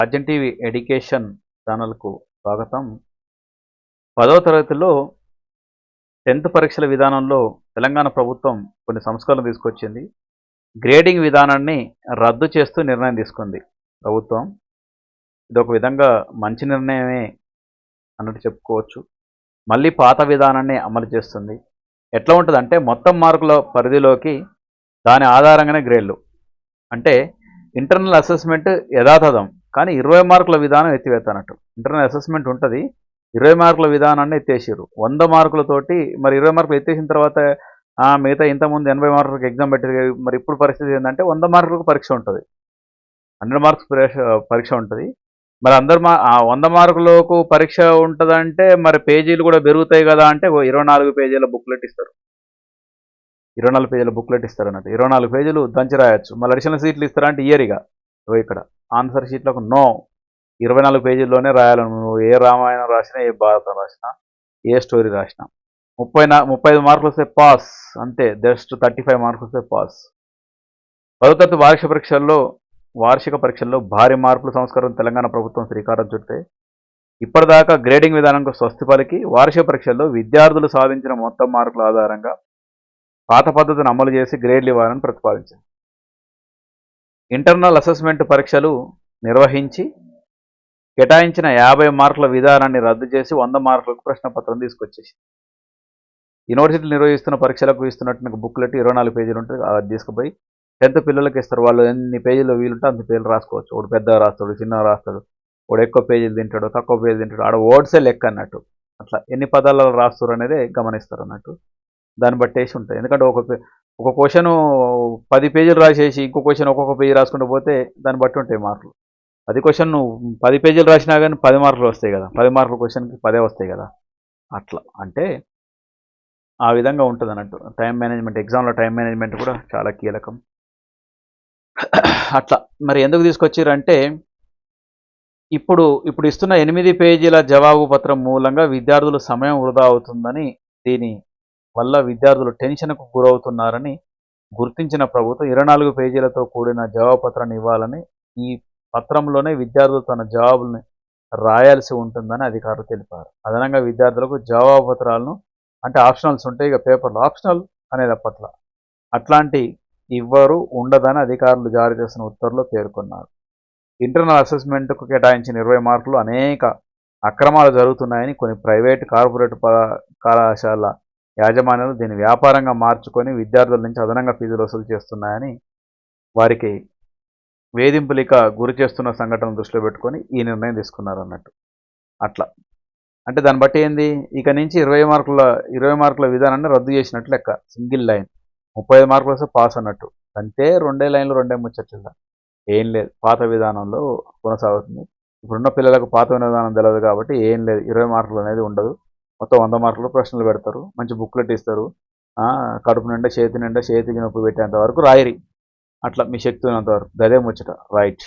రాజ్యం TV education ఛానల్కు స్వాగతం. 10వ తరగతిలో 10th పరీక్షల విధానంలో తెలంగాణ ప్రభుత్వం కొన్ని సంస్కరణలు తీసుకొచ్చింది. గ్రేడింగ్ విధానాన్ని రద్దు చేస్తూ నిర్ణయం తీసుకుంది ప్రభుత్వం. ఇదొక విధంగా మంచి నిర్ణయమే అన్నట్టు చెప్పుకోవచ్చు. మళ్ళీ పాత విధానాన్ని అమలు చేస్తుంది. ఎట్లా ఉంటుందంటే మొత్తం మార్కుల పరిధిలోకి దాని ఆధారంగానే గ్రేడ్లు. అంటే ఇంటర్నల్ అసెస్మెంట్ యథాతథం, కానీ 20 మార్కుల విధానం ఎత్తివేతనట్టు. ఇంటర్నల్ అసెస్మెంట్ ఉంటుంది, 20 మార్కుల విధానాన్ని ఎత్తేసారు. 100 మార్కులతోటి మరి 20 మార్కులు ఎత్తేసిన తర్వాత మిగతా ఇంతకుముందు 80 మార్కులకు ఎగ్జామ్ పెట్టారు. మరి ఇప్పుడు పరిస్థితి ఏంటంటే 100 మార్కులకు పరీక్ష ఉంటుంది, 100 మార్క్స్ పరీక్ష ఉంటుంది. మరి 100 మార్కులకు పరీక్ష ఉంటుందంటే మరి పేజీలు కూడా పెరుగుతాయి కదా అంటే 24 పేజీల బుక్లెట్ ఇస్తారు. 24 పేజీల బుక్లెట్ ఇస్తారు అన్నట్టు. 24 పేజీలు దంచి రాయొచ్చు. మళ్ళీ అడిషనల్ సీట్లు ఇస్తారంటే ఇయరిగా ఇక్కడ ఆన్సర్ షీట్లకు నో, 24 పేజీల్లోనే రాయాలను. నువ్వు ఏ రామాయణం రాసినా, ఏ భారతం రాసినా, ఏ స్టోరీ రాసినా 35 మార్కులు వస్తే పాస్, అంతే. జస్ట్ 35 మార్కులు వస్తే పాస్. 10వ తరగతి వార్షిక పరీక్షల్లో భారీ మార్పుల సంస్కరణ తెలంగాణ ప్రభుత్వం శ్రీకారం చుడితే ఇప్పటిదాకా గ్రేడింగ్ విధానంకు స్వస్తి పలికి వార్షిక పరీక్షల్లో విద్యార్థులు సాధించిన మొత్తం మార్కుల ఆధారంగా పాత పద్ధతిని అమలు చేసి గ్రేడ్లు ఇవ్వాలని ప్రతిపాదించింది. ఇంటర్నల్ అసెస్మెంట్ పరీక్షలు నిర్వహించి కేటాయించిన 50 మార్కుల విధానాన్ని రద్దు చేసి 100 మార్కులకు ప్రశ్నపత్రం తీసుకొచ్చేసి యూనివర్సిటీలు నిర్వహిస్తున్న పరీక్షలకు ఇస్తున్నట్టు బుక్లెట్ 24 పేజీలు ఉంటుంది. అది తీసుకుపోయి 10th పిల్లలకి ఇస్తారు. వాళ్ళు ఎన్ని పేజీలు వీలుంటే అన్ని పేజీలు రాసుకోవచ్చు. ఒకడు పెద్దగా రాస్తాడు, చిన్నగా రాస్తాడు, వాడు ఎక్కువ పేజీలు తింటాడు, తక్కువ పేజీలు తింటాడు. ఆడ వర్డ్సే లెక్క అన్నట్టు. అట్లా ఎన్ని పదాలలో రాస్తారు అనేది గమనిస్తారు అన్నట్టు. దాన్ని బట్టేసి ఉంటాయి. ఎందుకంటే ఒక క్వశ్చన్ 10 పేజీలు రాసేసి ఇంకో క్వశ్చన్ ఒక్కొక్క పేజీ రాసుకుంటూ పోతే దాన్ని బట్టి ఉంటాయి మార్కులు. 10 క్వశ్చన్ నువ్వు 10 పేజీలు రాసినా కానీ 10 మార్కులు వస్తాయి కదా, 10 మార్కుల క్వశ్చన్కి 10 వస్తాయి కదా. అట్లా అంటే ఆ విధంగా ఉంటుంది అన్నట్టు. టైం మేనేజ్మెంట్, ఎగ్జామ్లో టైం మేనేజ్మెంట్ కూడా చాలా కీలకం. అట్లా మరి ఎందుకు తీసుకొచ్చారంటే ఇప్పుడు ఇస్తున్న 8 పేజీల జవాబు పత్రం మూలంగా విద్యార్థుల సమయం వృధా అవుతుందని, దీని వల్ల విద్యార్థులు టెన్షన్కు గురవుతున్నారని గుర్తించిన ప్రభుత్వం 24 పేజీలతో కూడిన జవాబు పత్రాన్ని ఇవ్వాలని, ఈ పత్రంలోనే విద్యార్థులు తన జవాబుల్ని రాయాల్సి ఉంటుందని అధికారులు తెలిపారు. అదనంగా విద్యార్థులకు జవాబు పత్రాలను అంటే ఆప్షనల్స్ ఉంటాయి, ఇక పేపర్లు ఆప్షనల్ అనేది అప్పట్లో అట్లాంటి ఉండదని అధికారులు జారీ చేసిన ఉత్తర్వులో పేర్కొన్నారు. ఇంటర్నల్ అసెస్మెంట్కు కేటాయించిన 20 మార్కులు అనేక అక్రమాలు జరుగుతున్నాయని కొన్ని ప్రైవేటు కార్పొరేట్ కళాశాల యాజమాన్యాలు దీన్ని వ్యాపారంగా మార్చుకొని విద్యార్థుల నుంచి అదనంగా ఫీజులు వసూలు చేస్తున్నాయని, వారికి వేధింపులిక గురి చేస్తున్న సంఘటనను దృష్టిలో పెట్టుకొని ఈ నిర్ణయం తీసుకున్నారు అన్నట్టు. అట్లా అంటే దాన్ని బట్టి ఏంది, ఇక నుంచి 20 మార్కుల విధానాన్ని రద్దు చేసినట్లు లెక్క. సింగిల్ లైన్ 35 మార్కులు వస్తే పాస్ అన్నట్టు. అంతే, 2 లైన్లు 2 ముచ్చట్ల ఏం లేదు. పాత విధానంలో కొనసాగుతుంది. ఇప్పుడున్న పిల్లలకు పాత విధానం తెలియదు కాబట్టి ఏం లేదు, 20 మార్కులు అనేది ఉండదు. మొత్తం 100 మార్కులు ప్రశ్నలు పెడతారు, మంచి బుక్లెట్ ఇస్తారు. కడుపు నిండా చేతికి నొప్పి పెట్టేంత వరకు రాయిరి. అట్లా మీ శక్తి ఉన్నంత వరకు. గదే ముచ్చట. రైట్.